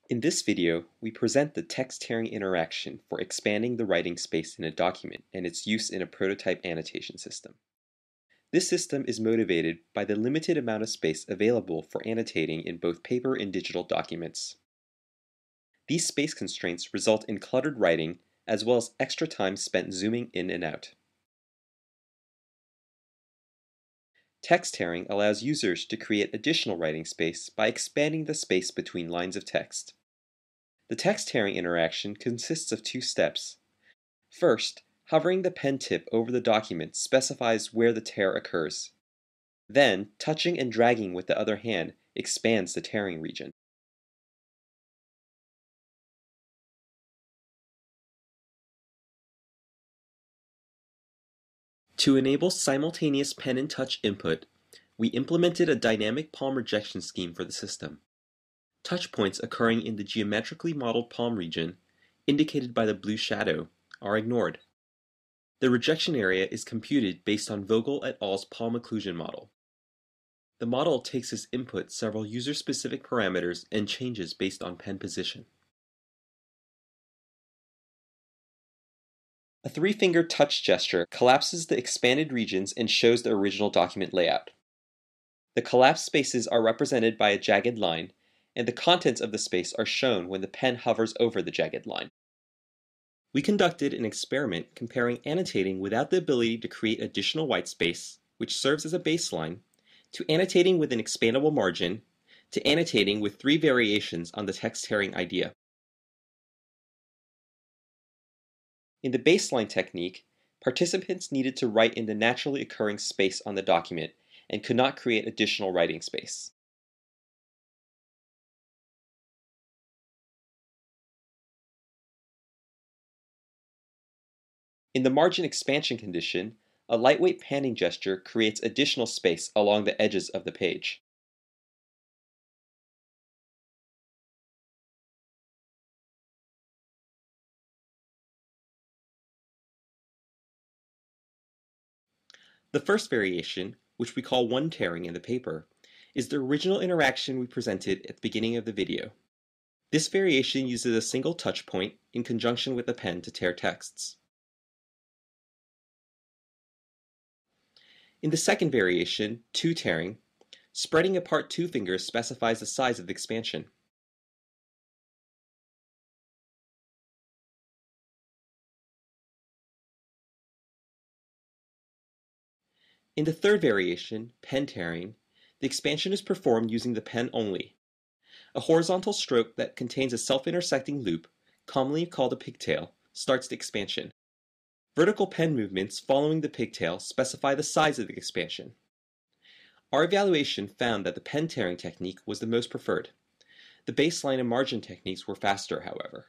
In this video, we present the text-tearing interaction for expanding the writing space in a document and its use in a prototype annotation system. This system is motivated by the limited amount of space available for annotating in both paper and digital documents. These space constraints result in cluttered writing as well as extra time spent zooming in and out. Text-tearing allows users to create additional writing space by expanding the space between lines of text. The text-tearing interaction consists of two steps. First, hovering the pen tip over the document specifies where the tear occurs. Then, touching and dragging with the other hand expands the tearing region. To enable simultaneous pen and touch input, we implemented a dynamic palm rejection scheme for the system. Touch points occurring in the geometrically modeled palm region, indicated by the blue shadow, are ignored. The rejection area is computed based on Vogel et al.'s palm occlusion model. The model takes as input several user-specific parameters and changes based on pen position. A three-finger touch gesture collapses the expanded regions and shows the original document layout. The collapsed spaces are represented by a jagged line, and the contents of the space are shown when the pen hovers over the jagged line. We conducted an experiment comparing annotating without the ability to create additional white space, which serves as a baseline, to annotating with an expandable margin, to annotating with three variations on the text-tearing idea. In the baseline technique, participants needed to write in the naturally occurring space on the document and could not create additional writing space. In the margin expansion condition, a lightweight panning gesture creates additional space along the edges of the page. The first variation, which we call one tearing in the paper, is the original interaction we presented at the beginning of the video. This variation uses a single touch point in conjunction with a pen to tear texts. In the second variation, two tearing, spreading apart two fingers specifies the size of the expansion. In the third variation, pen tearing, the expansion is performed using the pen only. A horizontal stroke that contains a self-intersecting loop, commonly called a pigtail, starts the expansion. Vertical pen movements following the pigtail specify the size of the expansion. Our evaluation found that the pen tearing technique was the most preferred. The baseline and margin techniques were faster, however.